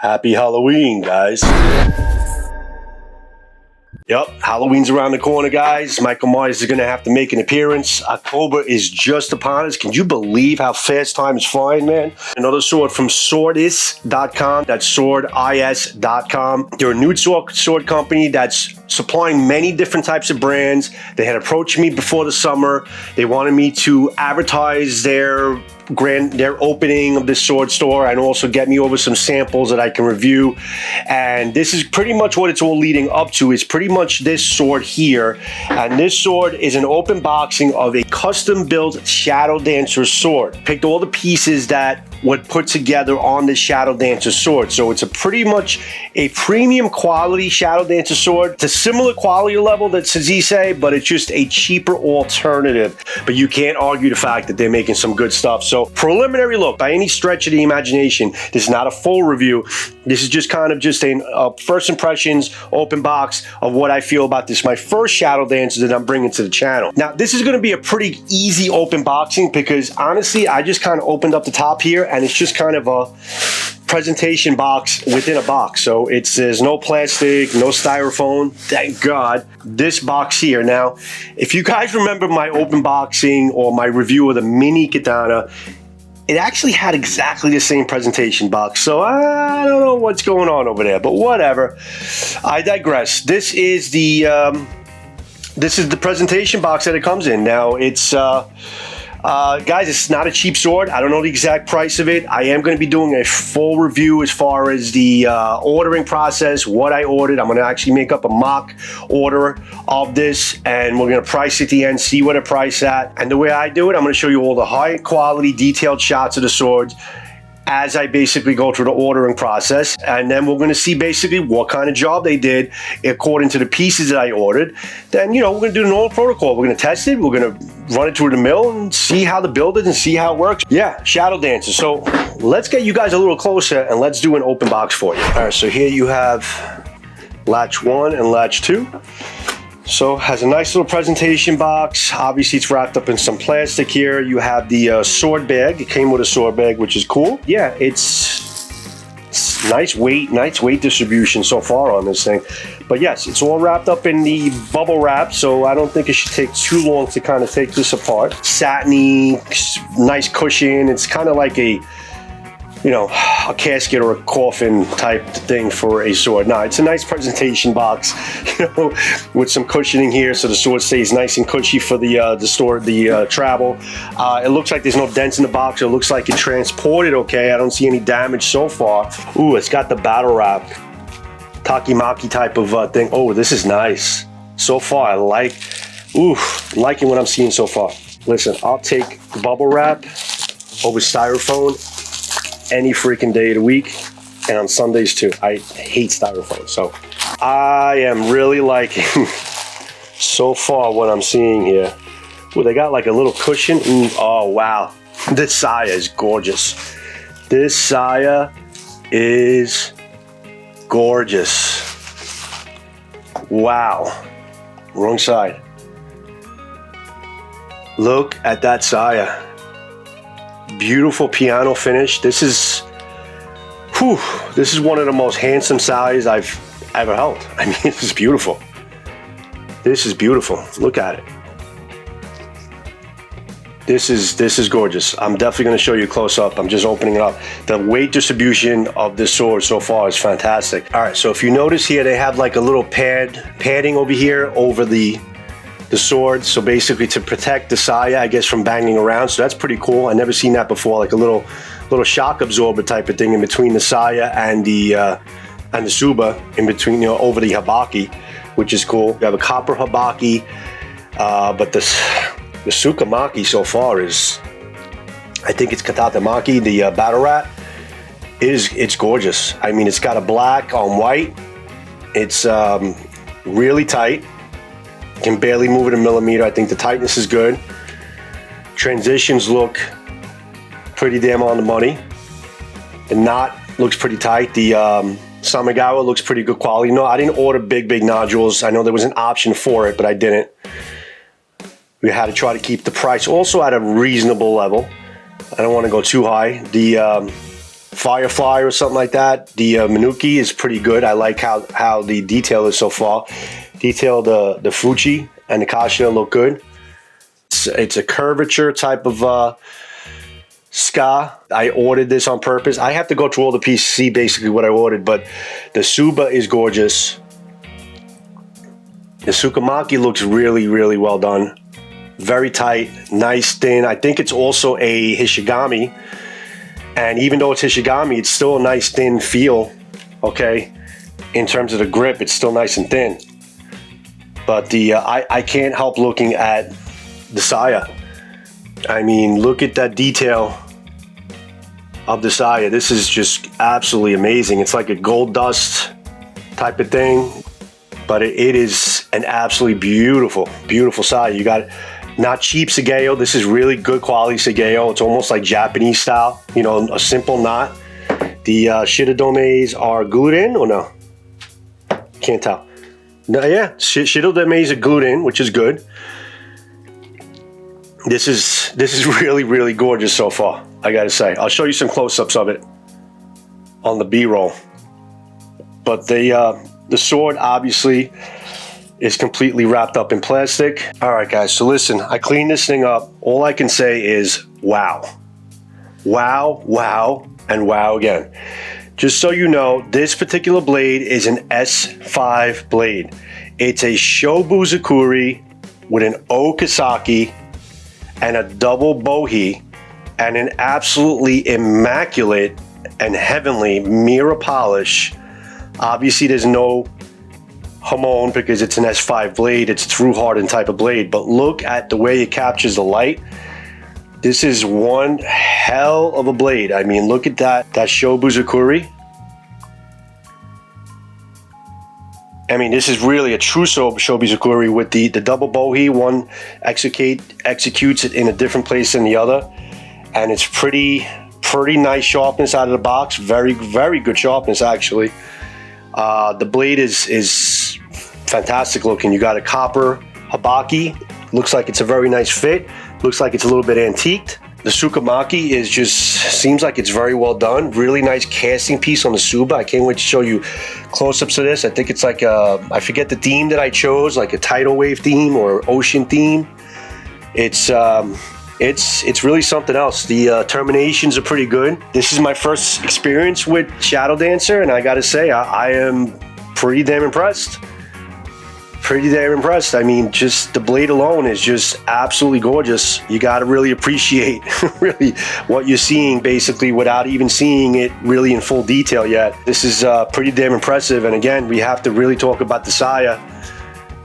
Happy Halloween, guys. Yep, Halloween's around the corner, guys. Michael Myers is going to have to make an appearance. October is just upon us. Can you believe how fast time is flying, man? Another sword from swordis.com. That's swordis.com. They're a nude sword company that's supplying many different types of brands. They had approached me before the summer. They wanted me to advertise their opening of this sword store and also get me over some samples that I can review. And this is pretty much what it's all leading up to. Is pretty much this sword here. And this sword is an open boxing of a custom built Shadow Dancer sword. Picked all the pieces that would put together on this Shadow Dancer sword. So it's a pretty much a premium quality Shadow Dancer sword. It's a similar quality level that Sazise, but it's just a cheaper alternative. But you can't argue the fact that they're making some good stuff. So preliminary look, by any stretch of the imagination, this is not a full review. This is just kind of just a first impressions, open box of what I feel about this. My first Shadow Dancer that I'm bringing to the channel. Now, this is going to be a pretty easy open boxing because honestly, I just kind of opened up the top here and it's just kind of a presentation box within a box. So there's no plastic, no styrofoam, thank God. This box here. Now, if you guys remember my open boxing or my review of the mini katana, it actually had exactly the same presentation box. So I don't know what's going on over there, but whatever. I digress. This is the presentation box that it comes in. Now, it's guys, it's not a cheap sword. I don't know the exact price of it. I am going to be doing a full review as far as the ordering process, what I ordered. I'm going to actually make up a mock order of this, and we're going to price it at the end, see what it price at. And the way I do it, I'm going to show you all the high quality detailed shots of the swords as I basically go through the ordering process. And then we're going to see basically what kind of job they did according to the pieces that I ordered. Then, you know, we're going to do the normal protocol. We're going to test it. We're going to run it through the mill and see how the build is and see how it works. Yeah, Shadow Dancer. So let's get you guys a little closer and let's do an open box for you. All right, so here you have latch 1 and latch 2. So has a nice little presentation box. Obviously it's wrapped up in some plastic here. You have the sword bag. It came with a sword bag, which is cool. Yeah, it's nice weight distribution so far on this thing. But yes, it's all wrapped up in the bubble wrap, so I don't think it should take too long to kind of take this apart. Satiny, nice cushion. It's kind of like a, you know, a casket or a coffin type thing for a sword. Now, it's a nice presentation box, you know, with some cushioning here so the sword stays nice and cushy for the travel. It looks like there's no dents in the box. It looks like it transported okay. I don't see any damage so far. Ooh, it's got the battle wrap, Takimaki type of thing. Oh, this is nice. So far, I liking what I'm seeing so far. Listen, I'll take bubble wrap over styrofoam any freaking day of the week, and on Sundays too. I hate styrofoam, so I am really liking so far what I'm seeing here. Ooh, they got like a little cushion. Ooh, oh wow, this saya is gorgeous. This saya is gorgeous. Wow, wrong side. Look at that saya. Beautiful piano finish. This is one of the most handsome sayas I've ever held. I mean, this is beautiful. This is beautiful. Look at it. This is gorgeous. I'm definitely going to show you close up. I'm just opening it up. The weight distribution of this sword so far is fantastic. All right, so if you notice here, they have like a little padding over here over the sword, so basically to protect the saya, I guess, from banging around. So that's pretty cool. I never seen that before, like a little shock absorber type of thing in between the saya and the suba, in between, you know, over the habaki, which is cool. You have a copper habaki, but the Tsukamaki so far is, I think it's Katatamaki, the battle rat. It's gorgeous. I mean, it's got a black on white. It's really tight. Can barely move it a millimeter. I think the tightness is good. Transitions look pretty damn on the money. The knot looks pretty tight. The Samigawa looks pretty good quality. No, I didn't order big nodules. I know there was an option for it, but I didn't. We had to try to keep the price also at a reasonable level. I don't want to go too high. The Firefly or something like that. The Manuki is pretty good. I like how the detail is so far. Detail, the Fuji and the Kashina look good. It's a curvature type of ska. I ordered this on purpose. I have to go through all the pieces, see basically what I ordered, but the Tsuba is gorgeous. The Tsukamaki looks really, really well done. Very tight, nice, thin. I think it's also a Hishigami. And even though it's Hishigami, it's still a nice, thin feel, okay? In terms of the grip, it's still nice and thin. But I can't help looking at the saya. I mean, look at that detail of the saya. This is just absolutely amazing. It's like a gold dust type of thing, but it is an absolutely beautiful, beautiful saya. You got not cheap Sageo. This is really good quality Sageo. It's almost like Japanese style, you know, a simple knot. The Shiradomes are glued in or no? Can't tell. No, yeah, Shiradomes are glued in, which is good. This is really, really gorgeous so far, I gotta say. I'll show you some close-ups of it on the B-roll. But the sword obviously is completely wrapped up in plastic. All right, guys, so listen, I cleaned this thing up. All I can say is wow. Wow, wow, and wow again. Just so you know, this particular blade is an S5 blade. It's a Shobuzakuri with an Okazaki and a double bohi and an absolutely immaculate and heavenly mirror polish. Obviously, there's no hamon because it's an S5 blade. It's true hardened type of blade. But look at the way it captures the light. This is one hell of a blade. I mean, look at that Shobuzakuri. I mean, this is really a true Shobuzakuri with the double bohi. One executes it in a different place than the other. And it's pretty nice sharpness out of the box. Very, very good sharpness, actually. The blade is fantastic looking. You got a copper habaki. Looks like it's a very nice fit. Looks like it's a little bit antiqued. The Tsukamaki is seems like it's very well done. Really nice casting piece on the Tsuba. I can't wait to show you close-ups of this. I think it's like I forget the theme that I chose, like a tidal wave theme or ocean theme. It's really something else. The terminations are pretty good. This is my first experience with Shadow Dancer, and I gotta say, I am pretty damn impressed. Pretty damn impressed. I mean, just the blade alone is just absolutely gorgeous. You got to really appreciate really what you're seeing basically without even seeing it really in full detail yet. This is pretty damn impressive. And again, we have to really talk about the saya,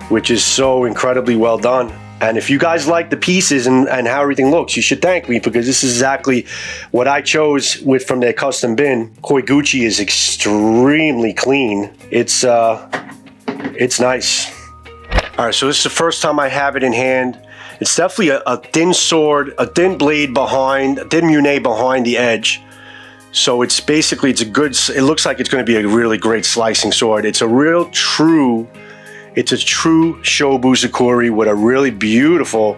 which is so incredibly well done. And if you guys like the pieces and how everything looks, you should thank me because this is exactly what I chose from their custom bin. Koiguchi is extremely clean. It's nice. All right, so this is the first time I have it in hand. It's definitely a thin sword, a thin blade behind, a thin mune behind the edge. So it's basically, it looks like it's going to be a really great slicing sword. It's a true Shobuzakuri with a really beautiful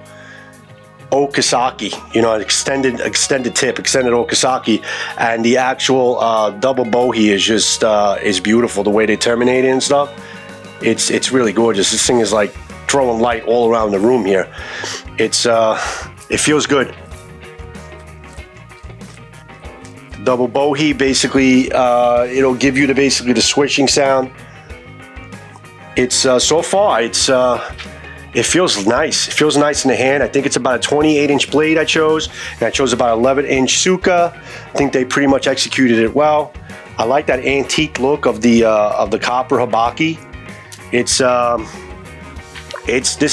Okazaki, you know, extended tip, extended Okazaki, and the actual double bohi is just is beautiful. The way they terminate it and stuff. It's really gorgeous. This thing is like throwing light all around the room here. It feels good. Double bohi, basically, it'll give you the swishing sound. It's so far, it feels nice. It feels nice in the hand. I think it's about a 28-inch blade I chose, and I chose about 11-inch Suka. I think they pretty much executed it well. I like that antique look of the copper habaki. This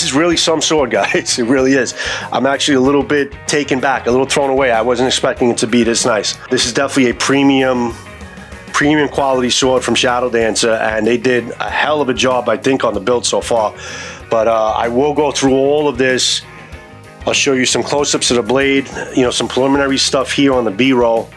is really some sword, guys. It really is. I'm actually a little bit taken back, a little thrown away. I wasn't expecting it to be this nice. This is definitely a premium quality sword from Shadow Dancer, and they did a hell of a job, I think, on the build so far. But I will go through all of this. I'll show you some close-ups of the blade, you know, some preliminary stuff here on the B-roll.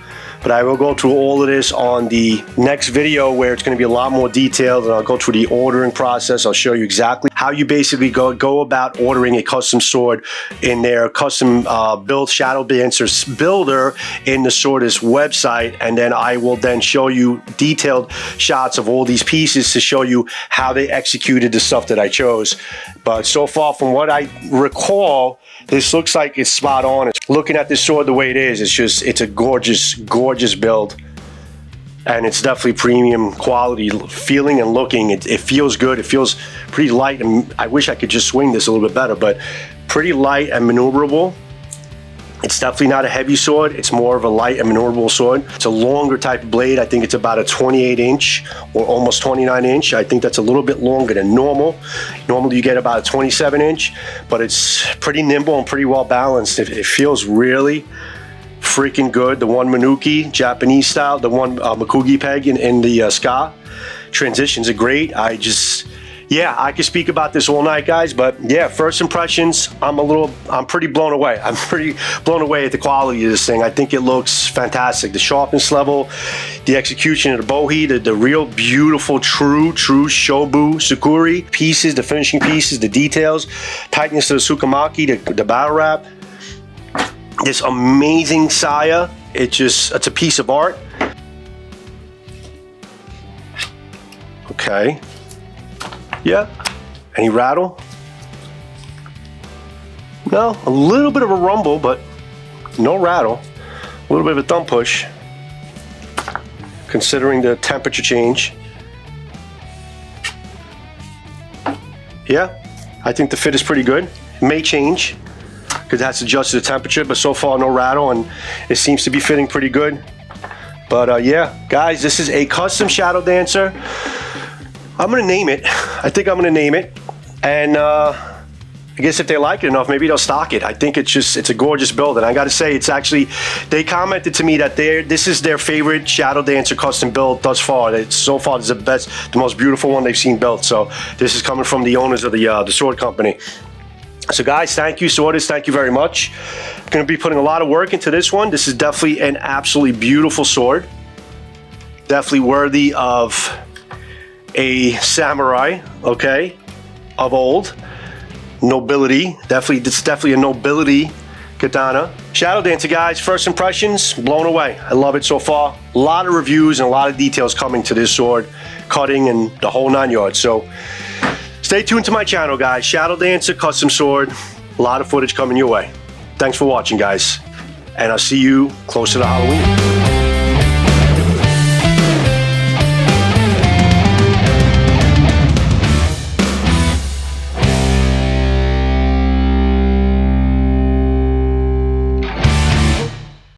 but I will go through all of this on the next video where it's going to be a lot more detailed, and I'll go through the ordering process. I'll show you exactly how you basically go about ordering a custom sword in their custom build Shadow Dancer builder in the Swordist website, and then I will then show you detailed shots of all these pieces to show you how they executed the stuff that I chose. But so far, from what I recall, this looks like it's spot on. It's looking at this sword the way it is, it's a gorgeous, gorgeous build. And it's definitely premium quality feeling and looking. It feels good. It feels pretty light, and I wish I could just swing this a little bit better, but pretty light and maneuverable. It's definitely not a heavy sword. It's more of a light and maneuverable sword. It's a longer type of blade. I think it's about a 28 inch or almost 29 inch. I think that's a little bit longer than normal. Normally you get about a 27 inch, but it's pretty nimble and pretty well balanced. It feels really freaking good. The one Manuki, Japanese style, the one Makugi peg in the ska transitions are great. Yeah, I could speak about this all night, guys, but yeah, first impressions, I'm pretty blown away. I'm pretty blown away at the quality of this thing. I think it looks fantastic. The sharpness level, the execution of the bohi, the real beautiful, true Shobu Sukuri pieces, the finishing pieces, the details, tightness of the Tsukamaki, the battle wrap. This amazing saya, it's a piece of art. Okay. Yeah. Any rattle? No, a little bit of a rumble, but no rattle. A little bit of a thumb push, considering the temperature change. Yeah, I think the fit is pretty good. It may change because it has to adjust to the temperature, but so far no rattle, and it seems to be fitting pretty good. But yeah, guys, this is a custom Shadow Dancer. I'm gonna name it. I think I'm gonna name it, and I guess if they like it enough, maybe they'll stock it. I think it's a gorgeous build, and I gotta say, it's actually, they commented to me that this is their favorite Shadow Dancer custom build thus far. So far, it's the best, the most beautiful one they've seen built. So this is coming from the owners of the sword company. So guys, thank you, Swordists. Thank you very much. I'm gonna be putting a lot of work into this one. This is definitely an absolutely beautiful sword. Definitely worthy of a samurai, okay, of old. Nobility, it's definitely a nobility katana. Shadow Dancer, guys, first impressions, blown away. I love it so far. A lot of reviews and a lot of details coming to this sword, cutting and the whole 9 yards. So stay tuned to my channel, guys. Shadow Dancer custom sword, a lot of footage coming your way. Thanks for watching, guys, and I'll see you closer to Halloween.